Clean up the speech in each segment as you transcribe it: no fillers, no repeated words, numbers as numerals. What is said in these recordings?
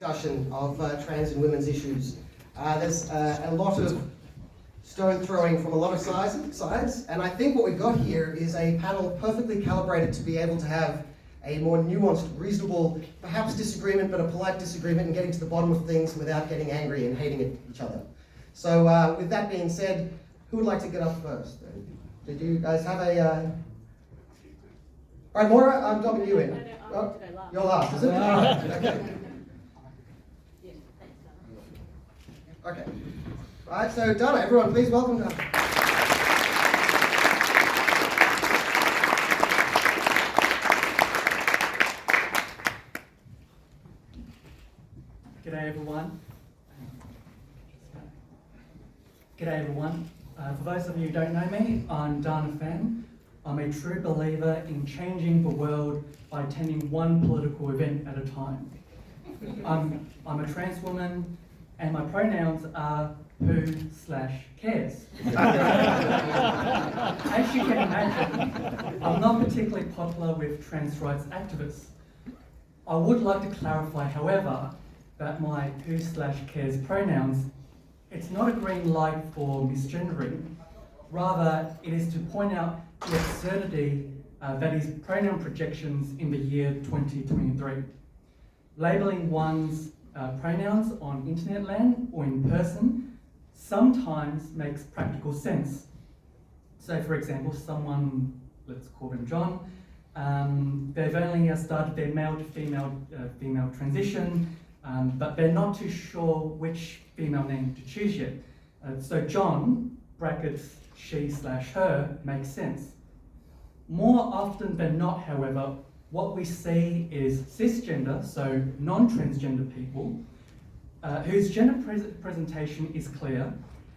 Discussion of trans and women's issues. There's a lot of stone throwing from a lot of sides, and I think what we've got here is a panel perfectly calibrated to be able to have a more nuanced, reasonable, perhaps disagreement, but a polite disagreement, and getting to the bottom of things without getting angry and hating at each other. So with that being said, who would like to get up first? Did you guys have a... All right, Maura, I'm dumping you in. Oh, you're last, is it? All right, okay. Okay. Right, so Dana, everyone please welcome Dana. G'day everyone. G'day everyone. For those of you who don't know me, I'm Dana Pham. I'm a true believer in changing the world by attending one political event at a time. I'm a trans woman, and my pronouns are who/cares. As you can imagine, I'm not particularly popular with trans rights activists. I would like to clarify, however, that my who/cares pronouns, it's not a green light for misgendering. Rather, it is to point out the absurdity that is pronoun projections in the year 2023. Labelling one's pronouns on internet land or in person sometimes makes practical sense. So for example, someone, let's call them John, they've only started their male to female transition, but they're not too sure which female name to choose yet. So John, brackets she/her, makes sense. More often than not, however, what we see is cisgender, so non-transgender people, whose gender presentation is clear,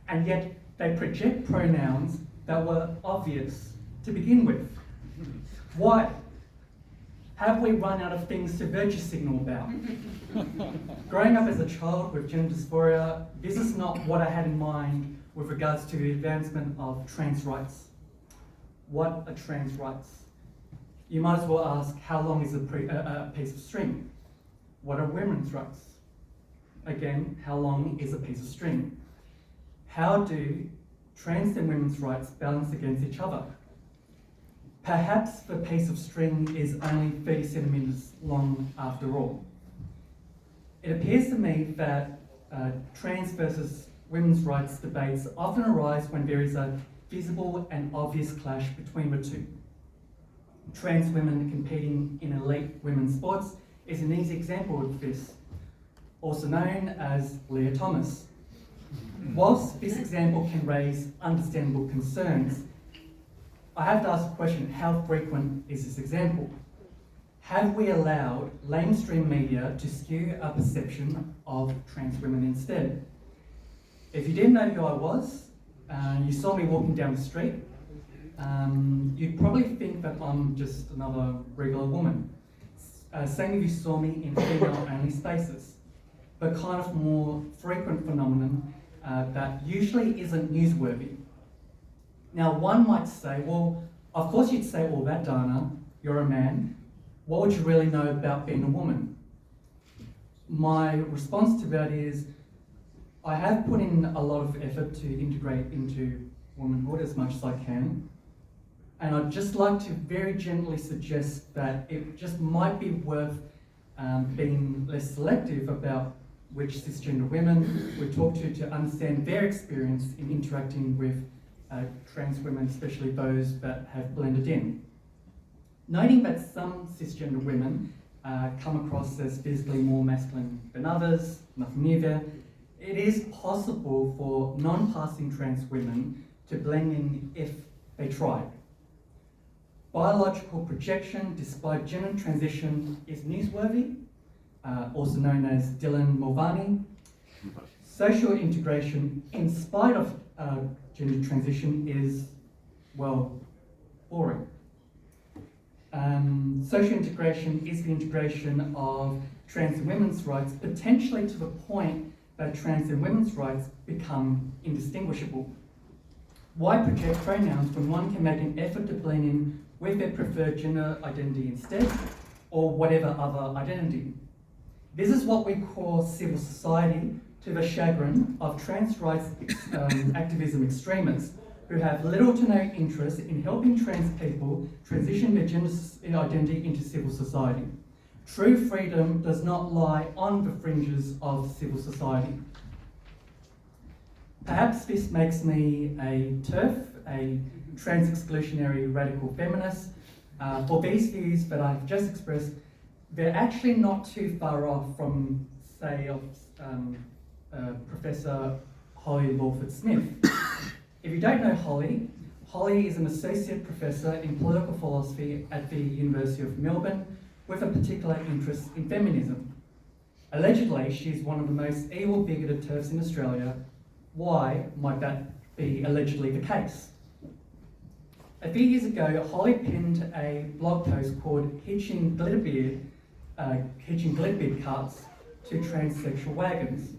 and yet they project pronouns that were obvious to begin with. Why? Have we run out of things to virtue signal about? Growing up as a child with gender dysphoria, this is not what I had in mind with regards to the advancement of trans rights. What are trans rights? You might as well ask, how long is a piece of string? What are women's rights? Again, how long is a piece of string? How do trans and women's rights balance against each other? Perhaps the piece of string is only 30 centimeters long after all. It appears to me that trans versus women's rights debates often arise when there is a visible and obvious clash between the two. Trans women competing in elite women's sports is an easy example of this, also known as Leah Thomas. Whilst this example can raise understandable concerns, I have to ask the question, how frequent is this example? Have we allowed mainstream media to skew our perception of trans women instead? If you didn't know who I was, you saw me walking down the street, you'd probably think that I'm just another regular woman. Same if you saw me in female-only spaces, but kind of more frequent phenomenon that usually isn't newsworthy. Now, one might say, well, of course you'd say all that, Dana, you're a man. What would you really know about being a woman? My response to that is, I have put in a lot of effort to integrate into womanhood as much as I can. And I'd just like to very gently suggest that it just might be worth being less selective about which cisgender women we talk to understand their experience in interacting with trans women, especially those that have blended in. Noting that some cisgender women come across as physically more masculine than others, nothing new there, it is possible for non-passing trans women to blend in if they tried. Biological projection despite gender transition is newsworthy, also known as Dylan Mulvaney. Social integration in spite of gender transition is, well, boring. Social integration is the integration of trans and women's rights, potentially to the point that trans and women's rights become indistinguishable. Why project pronouns when one can make an effort to blend in with their preferred gender identity instead, or whatever other identity? This is what we call civil society, to the chagrin of trans rights activism extremists who have little to no interest in helping trans people transition their gender identity into civil society. True freedom does not lie on the fringes of civil society. Perhaps this makes me a TERF, a trans-exclusionary radical feminist. For these views that I've just expressed, they're actually not too far off from, say, of Professor Holly Lawford-Smith. If you don't know Holly, Holly is an associate professor in political philosophy at the University of Melbourne with a particular interest in feminism. Allegedly, she's one of the most evil, bigoted TERFs in Australia. Why might that be allegedly the case? A few years ago, Holly penned a blog post called Hitching Glitterbeard Carts to Transsexual Wagons.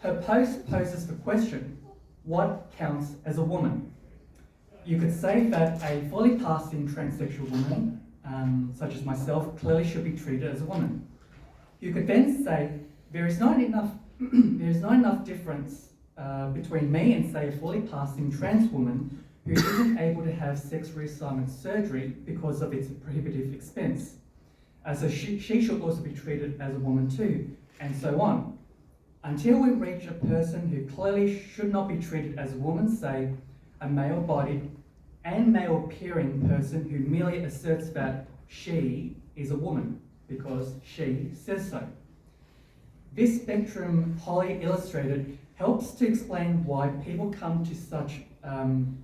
Her post poses the question, what counts as a woman? You could say that a fully passing transsexual woman, such as myself, clearly should be treated as a woman. You could then say there is not enough difference between me and, say, a fully passing trans woman who isn't able to have sex reassignment surgery because of its prohibitive expense. So she should also be treated as a woman too, and so on. Until we reach a person who clearly should not be treated as a woman, say a male-bodied and male-appearing person who merely asserts that she is a woman because she says so. This spectrum Holly illustrated helps to explain why people come to such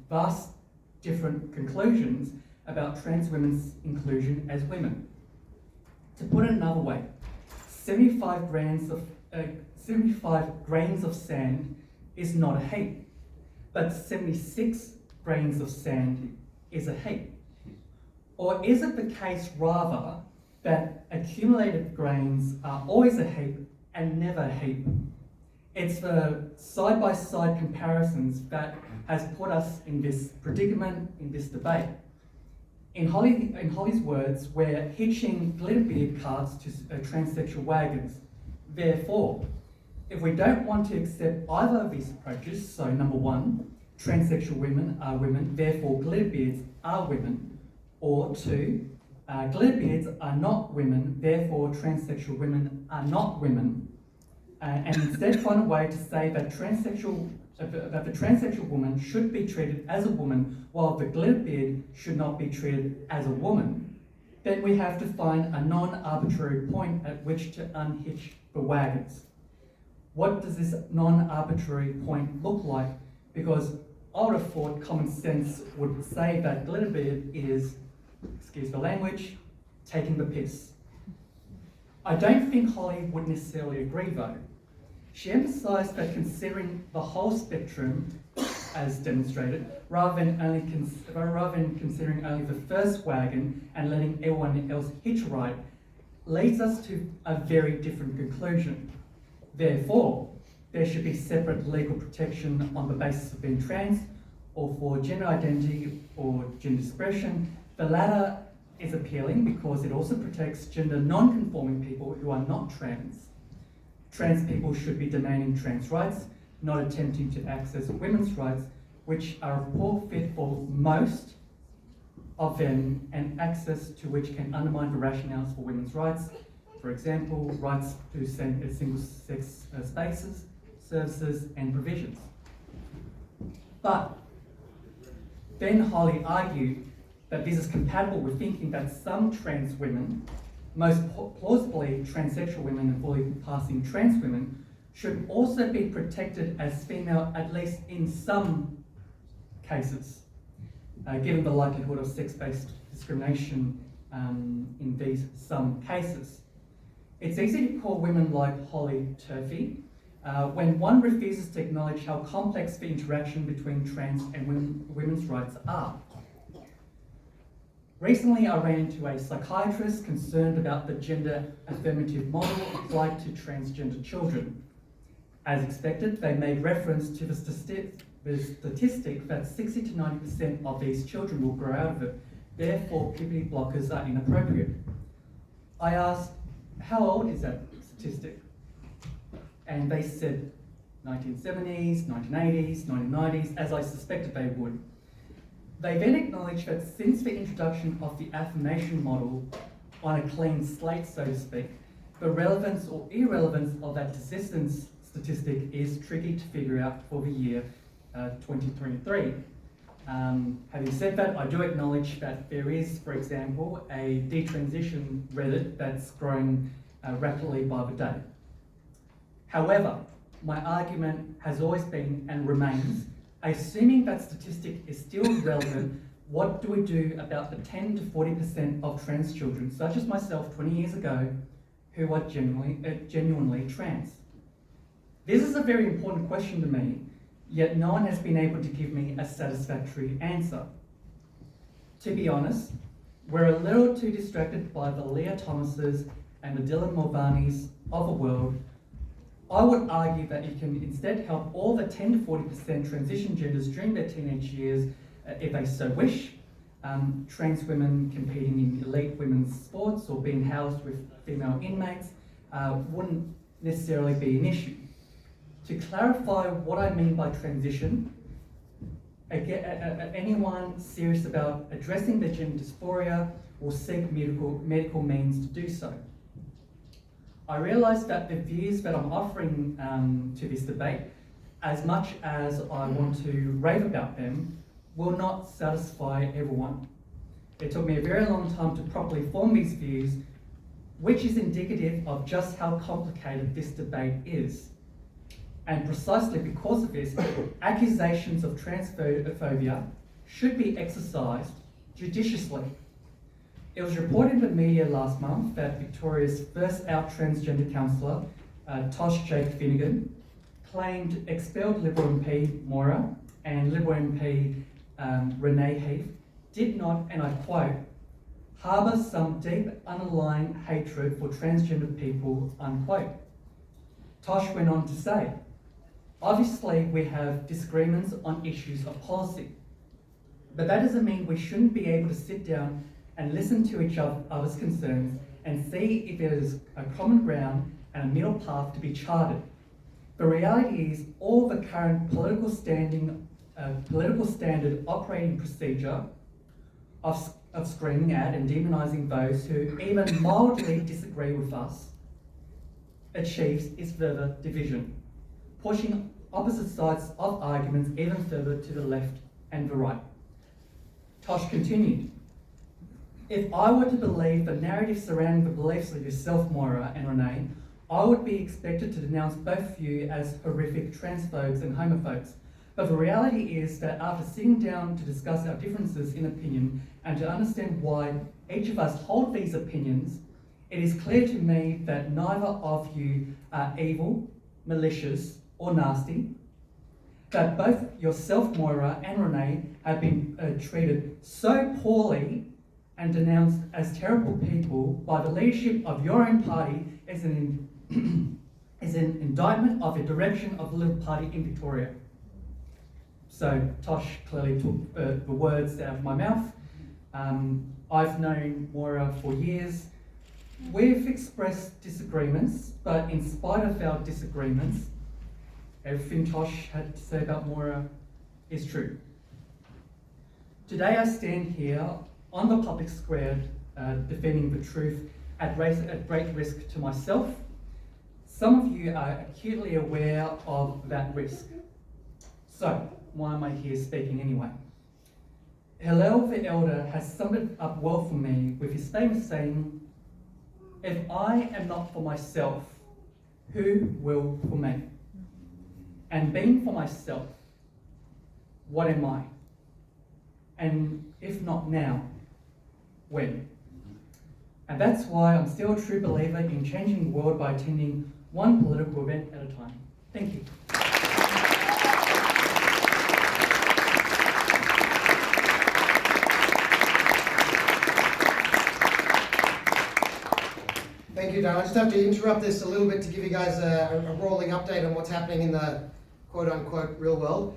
vast different conclusions about trans women's inclusion as women. To put it another way, 75 grains of sand is not a heap, but 76 grains of sand is a heap. Or is it the case rather that accumulated grains are always a heap and never a heap? It's the side-by-side comparisons that has put us in this predicament, in this debate. In Holly's words, we're hitching glitterbeard carts to transsexual wagons. Therefore, if we don't want to accept either of these approaches, so number one, transsexual women are women, therefore glitterbeards are women, or two, glitterbeards are not women, therefore transsexual women are not women, and instead find a way to say that the transsexual woman should be treated as a woman while the glitterbeard should not be treated as a woman, then we have to find a non-arbitrary point at which to unhitch the wagons. What does this non-arbitrary point look like? Because I would have thought common sense would say that glitterbeard is, excuse the language, taking the piss. I don't think Holly would necessarily agree though. She emphasised that considering the whole spectrum as demonstrated, rather than considering only the first wagon and letting everyone else hitch a ride, leads us to a very different conclusion. Therefore, there should be separate legal protection on the basis of being trans or for gender identity or gender expression. The latter is appealing because it also protects gender non-conforming people who are not trans. Trans people should be demanding trans rights, not attempting to access women's rights, which are a poor fit for most of them, and access to which can undermine the rationales for women's rights. For example, rights to single-sex spaces, services, and provisions. But then Holly argued that this is compatible with thinking that some trans women, most plausibly transsexual women and fully passing trans women, should also be protected as female, at least in some cases, given the likelihood of sex-based discrimination in these some cases. It's easy to call women like Holly turfy when one refuses to acknowledge how complex the interaction between trans and women's rights are. Recently, I ran into a psychiatrist concerned about the gender affirmative model applied to transgender children. As expected, they made reference to the statistic that 60 to 90% of these children will grow out of it. Therefore, puberty blockers are inappropriate. I asked, how old is that statistic. And they said 1970s, 1980s, 1990s, as I suspected they would. They then acknowledged that since the introduction of the affirmation model on a clean slate, so to speak, the relevance or irrelevance of that desistance statistic is tricky to figure out for the year 2023. Having said that, I do acknowledge that there is, for example, a detransition Reddit that's growing rapidly by the day. However, my argument has always been and remains, assuming that statistic is still relevant, what do we do about the 10 to 40% of trans children, such as myself 20 years ago, who are genuinely trans? This is a very important question to me, yet no one has been able to give me a satisfactory answer. To be honest, we're a little too distracted by the Leah Thomases and the Dylan Mulvaney's of the world. I would argue that you can instead help all the 10 to 40% transition genders during their teenage years, if they so wish. Trans women competing in elite women's sports or being housed with female inmates wouldn't necessarily be an issue. To clarify what I mean by transition, anyone serious about addressing their gender dysphoria will seek medical means to do so. I realise that the views that I'm offering to this debate, as much as I want to rave about them, will not satisfy everyone. It took me a very long time to properly form these views, which is indicative of just how complicated this debate is. And precisely because of this, accusations of transphobia should be exercised judiciously. It was reported in the media last month that Victoria's first out transgender councillor, Tosh Jake Finnegan, claimed expelled Liberal MP Moira and Liberal MP Renee Heath did not, and I quote, harbour some deep underlying hatred for transgender people, unquote. Tosh went on to say, obviously we have disagreements on issues of policy, but that doesn't mean we shouldn't be able to sit down and listen to each other's concerns and see if there is a common ground and a middle path to be charted. The reality is all the current political standard operating procedure of screaming at and demonising those who even mildly disagree with us achieves is further division, pushing opposite sides of arguments even further to the left and the right. Tosh continued, if I were to believe the narrative surrounding the beliefs of yourself, Moira and Renee, I would be expected to denounce both of you as horrific transphobes and homophobes. But the reality is that after sitting down to discuss our differences in opinion and to understand why each of us hold these opinions, it is clear to me that neither of you are evil, malicious, or nasty, that both yourself, Moira, and Renee have been treated so poorly and denounced as terrible people by the leadership of your own party as an indictment of the direction of the Liberal Party in Victoria. So Tosh clearly took the words out of my mouth. I've known Moira for years. We've expressed disagreements, but in spite of our disagreements, everything Tosh had to say about Moira is true. Today I stand here on the public square defending the truth at great risk to myself. Some of you are acutely aware of that risk. So, why am I here speaking anyway? Hillel the Elder has summed it up well for me with his famous saying, if I am not for myself, who will for me? And being for myself, what am I? And if not now, when? And that's why I'm still a true believer in changing the world by attending one political event at a time. Thank you. Thank you, Dana. I just have to interrupt this a little bit to give you guys a rolling update on what's happening in the quote-unquote real world.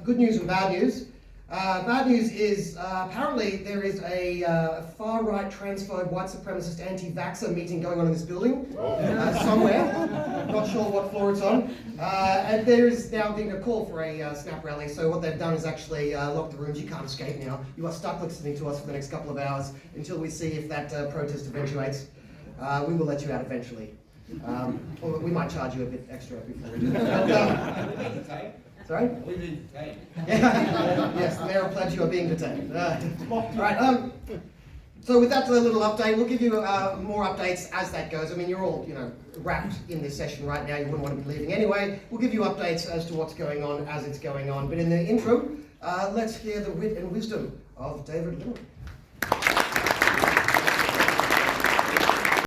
Good news and bad news. Bad news is apparently there is a far-right transphobe white supremacist anti-vaxxer meeting going on in this building somewhere. Not sure what floor it's on. And there is now being a call for a snap rally. So what they've done is actually lock the rooms. You can't escape now. You are stuck listening to us for the next couple of hours until we see if that protest eventuates. We will let you out eventually. Or we might charge you a bit extra before we do that. Sorry? We've been detained. Yes, the mayor pledged you are being detained. Right. So with that little update, we'll give you more updates as that goes. I mean, you're all, wrapped in this session right now. You wouldn't want to be leaving anyway. We'll give you updates as to what's going on as it's going on. But in the interim, let's hear the wit and wisdom of David Lewin.